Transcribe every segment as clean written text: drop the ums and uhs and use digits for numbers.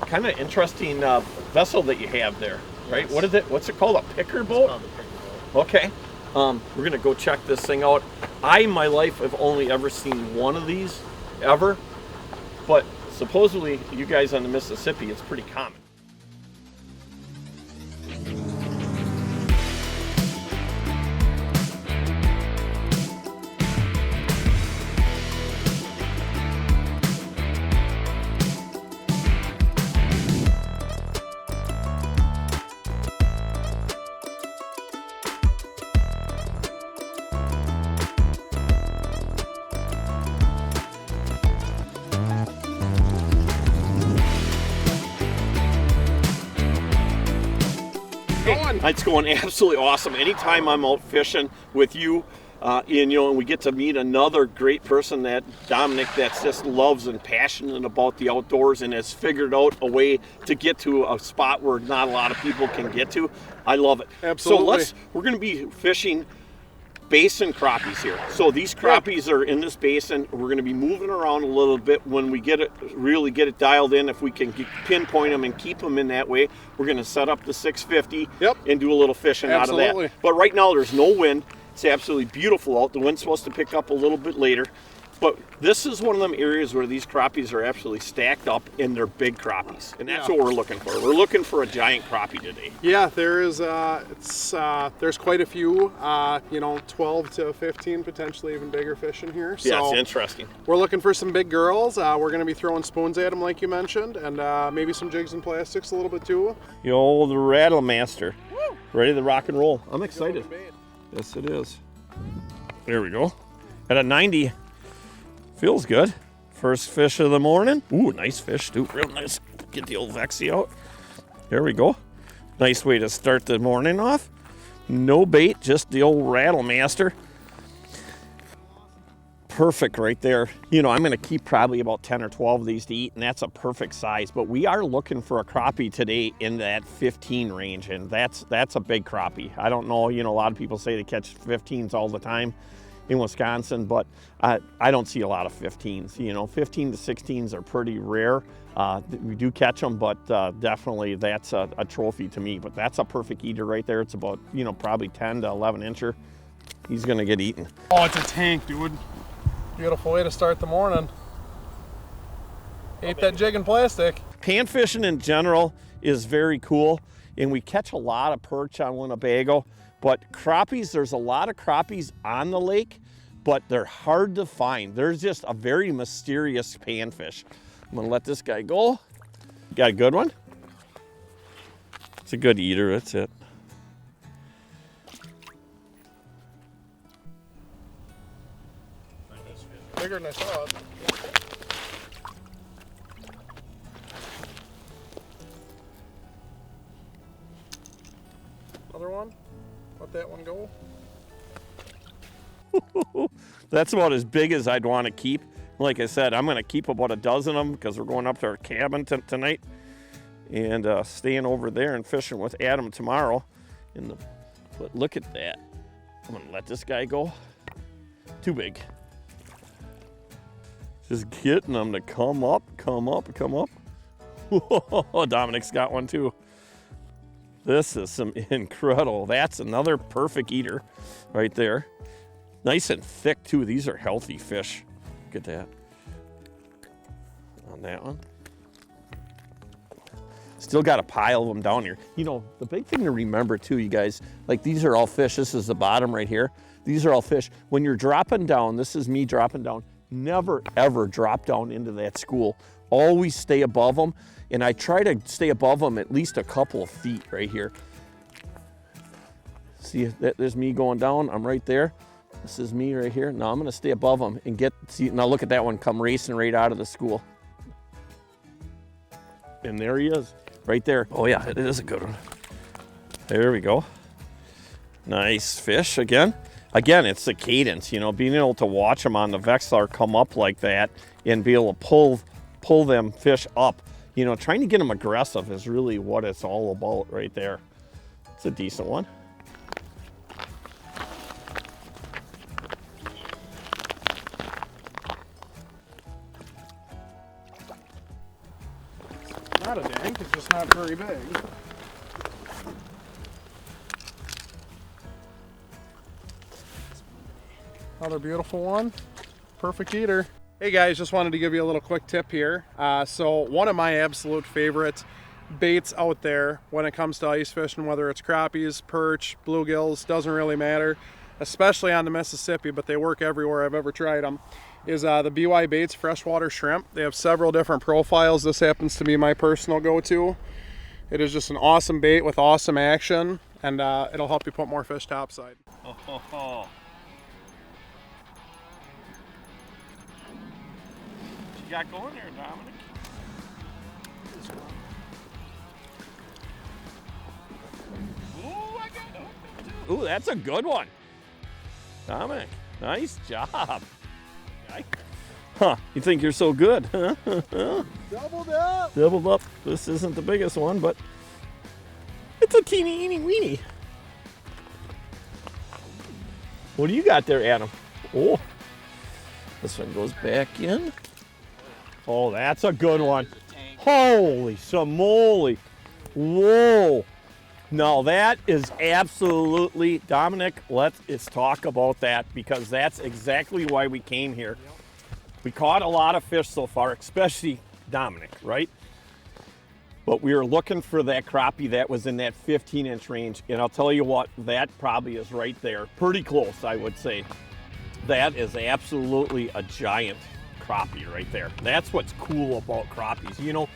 kind of interesting vessel that you have there, right? Yes. What is it? What's it called? A picker boat? It's called the picker boat. Okay. We're gonna go check this thing out. I, in my life, have only ever seen one of these, ever. But supposedly, you guys on the Mississippi, it's pretty common. It's going absolutely awesome. Anytime I'm out fishing with you, and we get to meet another great person, that Dominic, that just loves and passionate about the outdoors and has figured out a way to get to a spot where not a lot of people can get to. I love it. Absolutely. So we're going to be fishing basin crappies here. So these crappies are in this basin. We're going to be moving around a little bit when we really get it dialed in. If we can pinpoint them and keep them in that way, we're going to set up the 650 and do a little fishing out of that. But right now there's no wind. It's absolutely beautiful out. The wind's supposed to pick up a little bit later. But this is one of them areas where these crappies are absolutely stacked up, and they're big crappies. And that's what we're looking for. We're looking for a giant crappie today. Yeah, there is. There's quite a few. 12 to 15, potentially even bigger fish in here. So yeah, it's interesting. We're looking for some big girls. We're going to be throwing spoons at them, like you mentioned, and maybe some jigs and plastics a little bit too. The old Rattle Master, ready to rock and roll. I'm excited. Yes, it is. There we go. At a 90. Feels good. First fish of the morning. Ooh, nice fish, too. Real nice. Get the old Vexy out. There we go. Nice way to start the morning off. No bait, just the old Rattle Master. Perfect right there. I'm going to keep probably about 10 or 12 of these to eat, and that's a perfect size. But we are looking for a crappie today in that 15 range, and that's a big crappie. I don't know, a lot of people say they catch 15s all the time in Wisconsin, but I don't see a lot of 15s. 15 to 16s are pretty rare. We do catch them, but definitely that's a trophy to me. But that's a perfect eater right there. It's about, probably 10 to 11 incher. He's gonna get eaten. Oh, it's a tank, dude. Beautiful way to start the morning. Ate that jig and plastic. Pan fishing in general is very cool, and we catch a lot of perch on Winnebago. But crappies, there's a lot of crappies on the lake, but they're hard to find. There's just a very mysterious panfish. I'm gonna let this guy go. Got a good one? It's a good eater, that's it. Bigger than I thought. Another one? Let that one go. That's about as big as I'd want to keep. Like I said, I'm going to keep about a dozen of them because we're going up to our cabin tonight and staying over there and fishing with Adam tomorrow. But look at that. I'm going to let this guy go. Too big. Just getting them to come up. Whoa, Dominic's got one too. This is some incredible. That's another perfect eater right there. Nice and thick too. These are healthy fish. Look at that. On that one. Still got a pile of them down here. The big thing to remember too, you guys, like these are all fish. This is the bottom right here. These are all fish. When you're dropping down, this is me dropping down, never ever drop down into that school. Always stay above them. And I try to stay above them at least a couple of feet right here. See, there's me going down. I'm right there. This is me right here. Now I'm going to stay above them and now look at that one come racing right out of the school. And there he is, right there. Oh yeah, it is a good one. There we go. Nice fish again. Again, it's the cadence, being able to watch them on the Vexlar come up like that and be able to pull them fish up. Trying to get them aggressive is really what it's all about right there. It's a decent one. Not a dank, it's just not very big. Another beautiful one. Perfect eater. Hey guys, just wanted to give you a little quick tip here. So one of my absolute favorite baits out there when it comes to ice fishing, whether it's crappies, perch, bluegills, doesn't really matter, especially on the Mississippi, but they work everywhere I've ever tried them, is the BY Baits freshwater shrimp. They have several different profiles. This happens to be my personal go-to. It is just an awesome bait with awesome action, and it'll help you put more fish topside. Oh, ho, ho. What you got going there, Dominic? Ooh, I got it too. Ooh, that's a good one. Dominic, nice job. Huh, you think you're so good, huh? Doubled up. Doubled up. This isn't the biggest one, but it's a teeny weeny. What do you got there, Adam? Oh, this one goes back in. Oh, that's a good one. Holy smoly. Whoa. No, that is absolutely, Dominic, let's talk about that, because that's exactly why we came here. We caught a lot of fish so far, especially Dominic, right? But we were looking for that crappie that was in that 15-inch range, and I'll tell you what, that probably is right there. Pretty close, I would say. That is absolutely a giant crappie right there. That's what's cool about crappies. You know,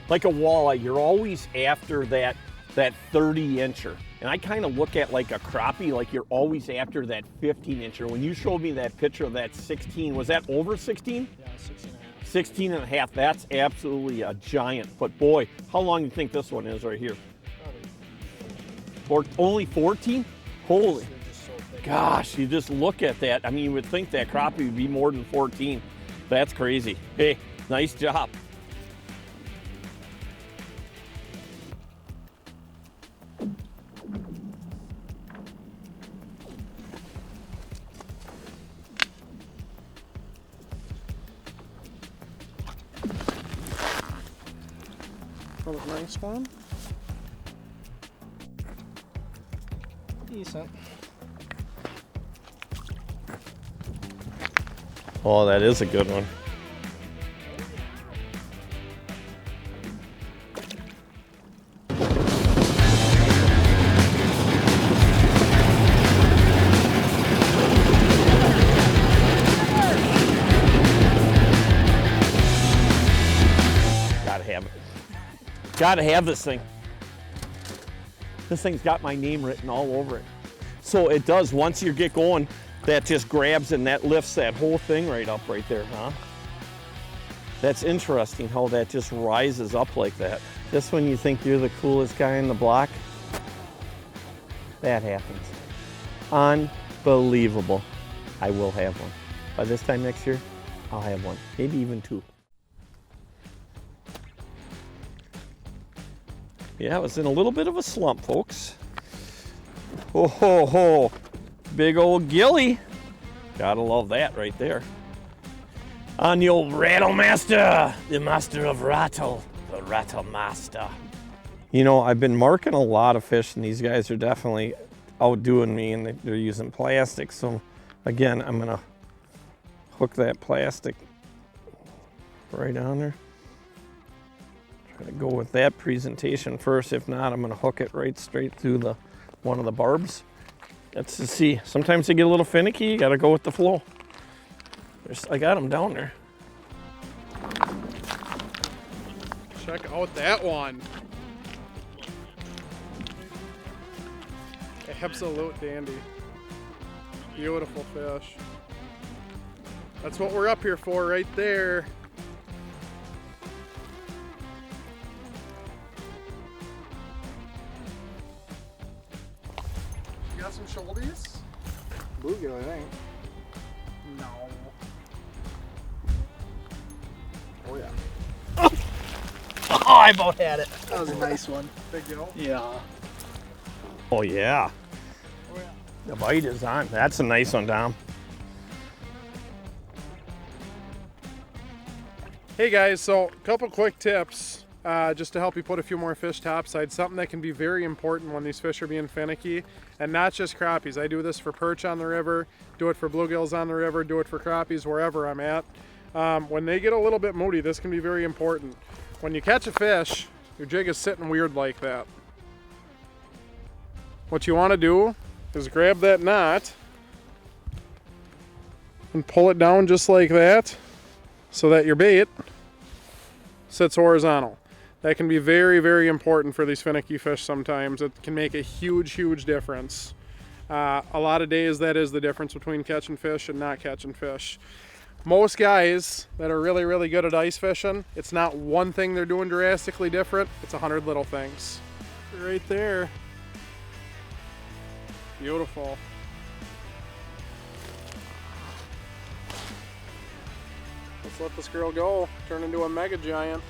like a walleye, you're always after that 30-incher. And I kind of look at like a crappie, like you're always after that 15-incher. When you showed me that picture of that 16, was that over 16? Yeah, 16 and a half. 16 and a half, that's absolutely a giant. But boy, how long do you think this one is right here? Probably. Or only 14? Holy, They're just so thick. gosh, you just look at that. I mean, you would think that crappie would be more than 14. That's crazy. Hey, nice job. Another nice one. Decent. Oh, that is a good one. Gotta have it. Gotta have this thing. This thing's got my name written all over it. So it does, once you get going, that just grabs and that lifts that whole thing right up right there, huh? That's interesting how that just rises up like that. This one, you think you're the coolest guy in the block? That happens. Unbelievable. I will have one. By this time next year, I'll have one. Maybe even two. Yeah, I was in a little bit of a slump, folks. Oh ho ho. Big old gilly. Gotta love that right there. On the old rattle master, the master of rattle, the rattle master. You know, I've been marking a lot of fish, and these guys are definitely outdoing me, and they're using plastic. So again, I'm gonna hook that plastic right on there. Try to go with that presentation first. If not, I'm gonna hook it right straight through one of the barbs. Let's just see. Sometimes they get a little finicky. You gotta go with the flow. I got them down there. Check out that one. Absolute dandy. Beautiful fish. That's what we're up here for right there. You got some shouldies? Bluegill, I think. No. Oh yeah. Oh, I about had it. That was a nice one. Big gill? Yeah. Oh yeah. Oh yeah. The bite is on. That's a nice one, Dom. Hey guys, so a couple quick tips just to help you put a few more fish topside. Something that can be very important when these fish are being finicky, and not just crappies. I do this for perch on the river, do it for bluegills on the river, do it for crappies wherever I'm at. When they get a little bit moody, this can be very important. When you catch a fish, your jig is sitting weird like that. What you want to do is grab that knot and pull it down just like that so that your bait sits horizontal. That can be very, very important for these finicky fish sometimes. It can make a huge, huge difference. A lot of days that is the difference between catching fish and not catching fish. Most guys that are really, really good at ice fishing, it's not one thing they're doing drastically different, it's 100 little things. Right there. Beautiful. Let's let this girl go, turn into a mega giant.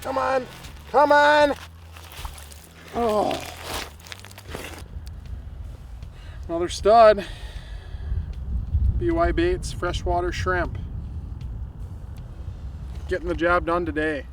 Come on, come on. Oh. Another stud. BY Baits freshwater shrimp. Getting the job done today.